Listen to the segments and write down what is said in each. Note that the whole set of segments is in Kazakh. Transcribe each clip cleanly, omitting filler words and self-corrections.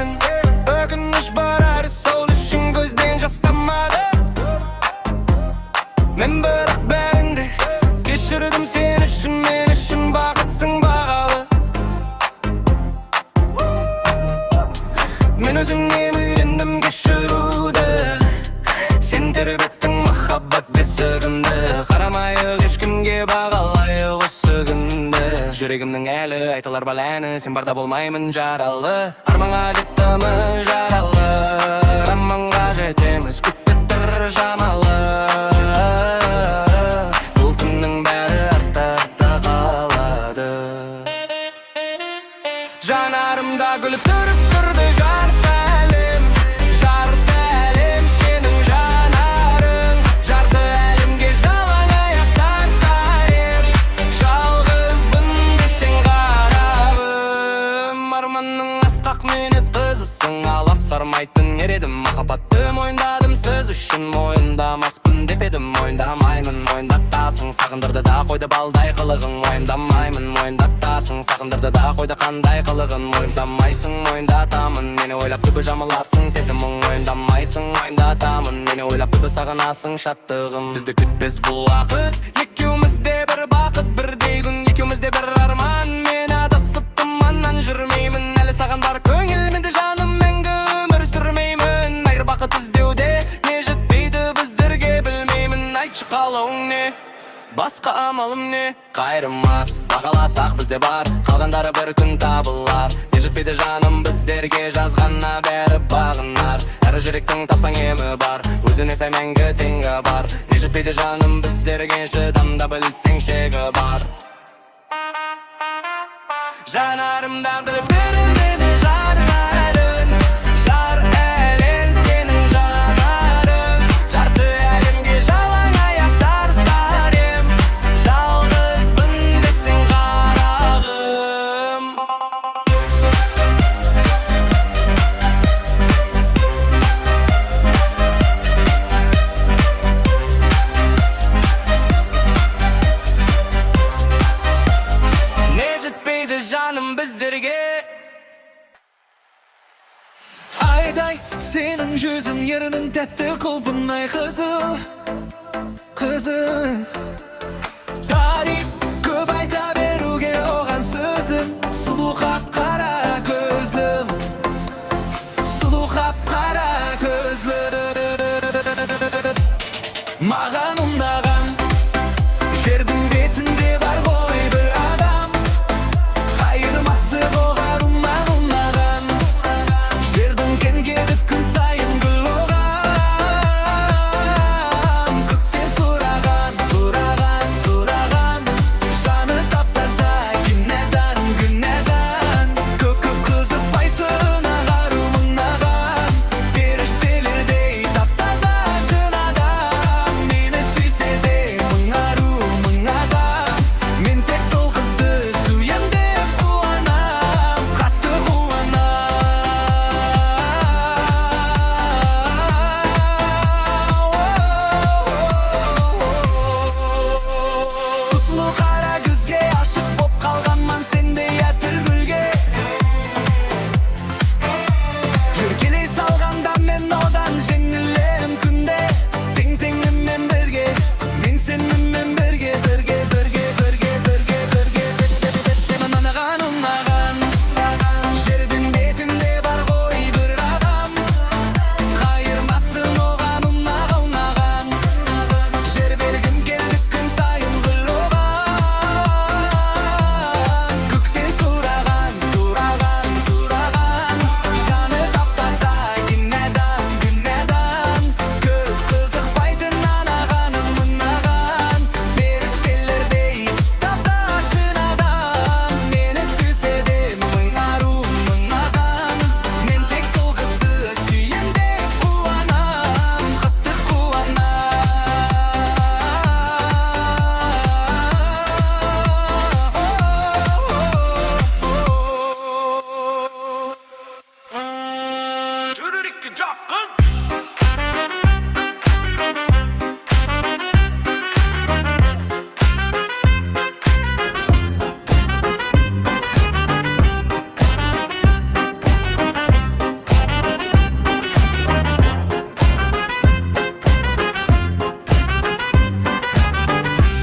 senin. Ökünüş bar әрі сол үшін көзден жас тамады. Мен бірақ бәрінде кешірдім сен үшін, мен үшін бақытсың бағалы. Мен өзімнен үйрендім кешіруді, сен тербеттің махаббат бесігімді. Қарамайық ешкімге бағалайық осы күнді. Жүрегімнің әлі айтылар бал әні, сен барда болмаймын жаралы. Арманға жеттімі жаралы, арманға жетеміз күтті тұр жамалы. Бұл күннің бәрі артта қалады. Жанарымда күліп тұрып тұрды жарты әлем, жарты әлем сенің жанарың. Жарты әлемге жалаң аяқтар тарем, жалғызбын десең қарабым. Арманның асқақ мінез қызысың, аласармайтын ер едім. Махаббатты мойындадым сөз үшін, мойындамаспын деп едім. Мойындамаймын, мойындатасың, сағындырды да қойды балдай қылығың. Мойындамаймын, мойындатасың, сағындырды да қойды қандай қылығын. Мойындамайсың, мойындатамын, мені ойлап түбі жамыласың. Теді мұң мойындамайсың, мойындатамын, мені ойлап түбі сағынасың шаттығым. Бізді күтпес бұл уақыт, екеумізде бір бақыт, бірдей күн, екеумізде бір арман. Мен адасып тұманнан жүрмеймін, әлі саған бар көңілменді жаным, мәңгі өмір сүрмеймін. Айыр бақыт іздеуде не жетпейді біздерге, білмеймін. Айтшы қалауың не, басқа амалым не? Қайырмас, бағаласақ бізде бар, қалғандары бір күн табылар. Не жетпейді жаным біздерге, жазғанна бәрі бағынар. Әрі жүректің тапсаң емі бар, өзіне сай мәңгі теңі бар. Не жетпейді жаным біздерге, шыдамда білсең шегі бар. Жанарымдан біліп берілмеді жар әлін, жар әлін сенің жанарың. Жарты әлемге жалаң аяқтар тарем, жалғызбын десең қарағым. Не жетпейді жаным біздерге. Айдай сенің жүзің, ерінің тәтті құлпынай қызыл, қызыл. Тарих көп айта беруге оған сөзім, сұлу қап-қара көзлім, сұлу қап-қара көзлім. Маған ұнаған жердің бетінде бар ғой бір адам, қайырмасы болар ұнаған ұнаған. Жердің кенгеді күн сайын гүл оған, көктен сұраған, сұраған.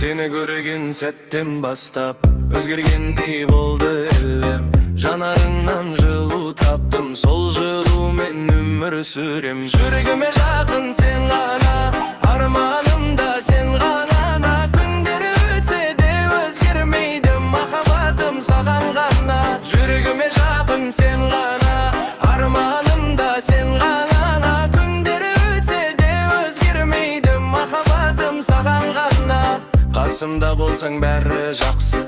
Seni görген сәттен бастап өзгергендей болды әлем. Жанарыңнан жылу таптым, сол жылумен өмір сүрем. Жүрегіме жақын сен ғана, арманымда сен ғана. Күндер өтсе де өзгермейді махаббатым саған ғана. Жүрегіме жақын сен ғана, арманымда сен ғана. Күндер өтсе де өзгермейді махаббатым саған ғана. Қасымда болсаң бәрі жақсы,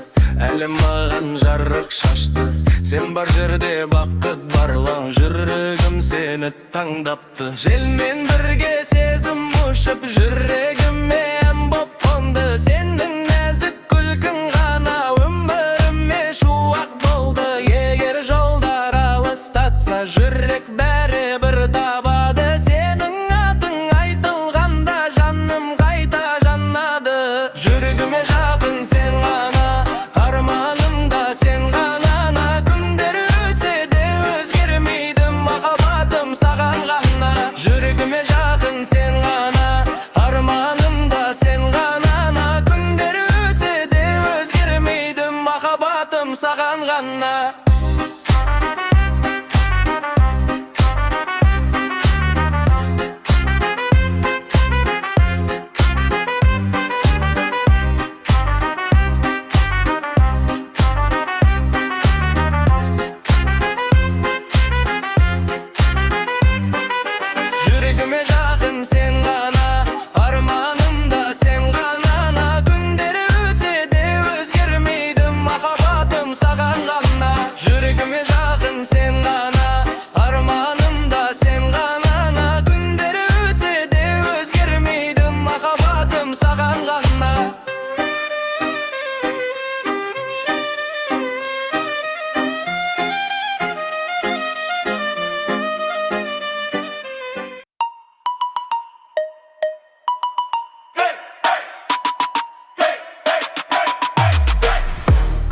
әлем маған жарық шашты. Сен бар жерде бақыт барлаң, жүрегім сені таңдапты. Желмен бірге сезім ұшып, жүрегіме ән боп қонды. Сенің нәзік күлкің ғана өміріме шуақ болды. Егер жолдар алыстатса, жүрек бәрі бір табады. Сенің атың айтылғанда жаным қайта жанады. Жүрегіме жақын сен ғана, арманымда сен ғана. Күндер өтсе де өзгермейді махаббатым саған ғана. Жүрегіме жақын сен ғана, арманымда сен ғана. Күндер өтсе де өзгермейді махаббатым саған ғана. Жүрегіме жақын сен ғана, арманымда сен ғана. Күндер өтсе де өзгермейді махаббатым саған ғана. Жүрегіме жақын сен ғана, арманымда сен ғана. Күндер өтсе де өзгермейді махаббатым саған ғана.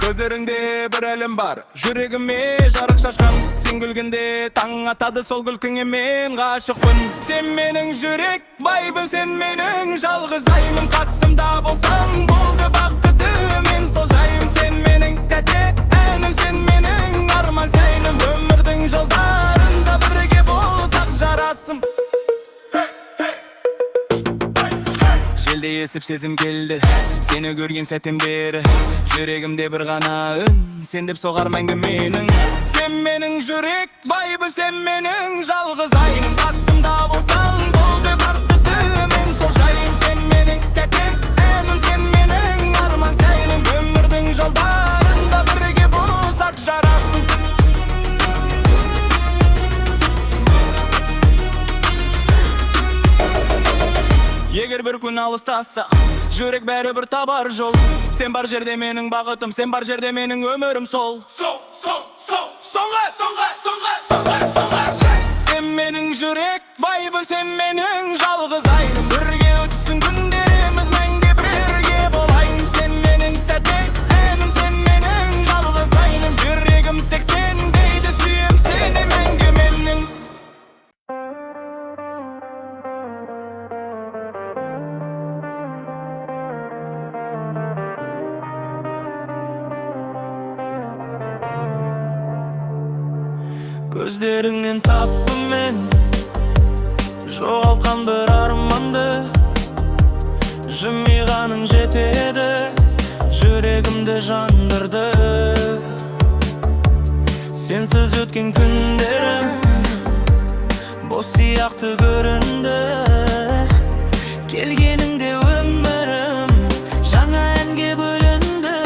Көздеріңде бір әлем бар, жүрегіме жарық шашқан. Сен күлгенде таң атады, сол күлкіңе мен ғашықпын. Сен менің жүрек вайбым, сен менің жалғыз айым. Қасымда болсаң болды бақытым, мен сол жайым. Сен менің тәте әнім, сен менің арман сәйнім. Өмірдің жолдарында бірге болсақ жарасым. Желде есіп сезім келді, сені көрген сәттен бері. Жүрегімде бір ғана үн, сен деп соғар мәңгі менің. Сен менің жүрек вайбым, сен менің жалғыз айым. Қасымда болсаң болды бақытым, мен сол жайым. Сен менің тәте әнім, сен менің арман сәйнім. Өмірдің жолдарында бірге болсақ жарасым. Егер бір күн алыстасақ, жүрек бәрі бір табар жол. Сен бар жерде менің бақытым, сен бар жерде менің өмірім сол. Сен менің жүрек вайбым, сен менің жалғыз айым. Бірге өтсін күндеріміз, мәңгі бірге болайын. Сен менің тәте әнім, сен менің жалғыз айым. Жүрегім тек сен дейді, сүйем сені мәңгі менің. Көздеріңнен таптым мен жоғалтқан бір арманды. Жымиғаның жетеді, жүрегімді жандырды. Сенсіз өткен күндерім бос сияқты көрінді. Келгеніңде өмірім жаңа әнге бөлінді.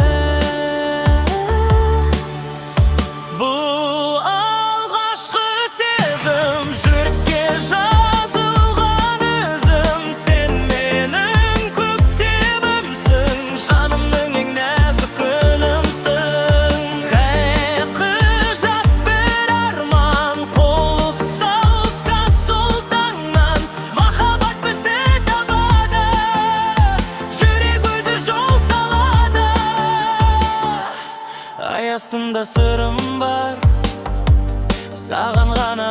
Бұл алғашқы сезім, жүрекке жазылған өзім. Сен менің көктемімсің, жанымның ең нәзік гүлімсің. Қайқы жас бір арман, қол ұстасқан сол таңнан. Махаббат бізді табады, жүрек өзі жол салады. Ай астында сырым бар, саған ғана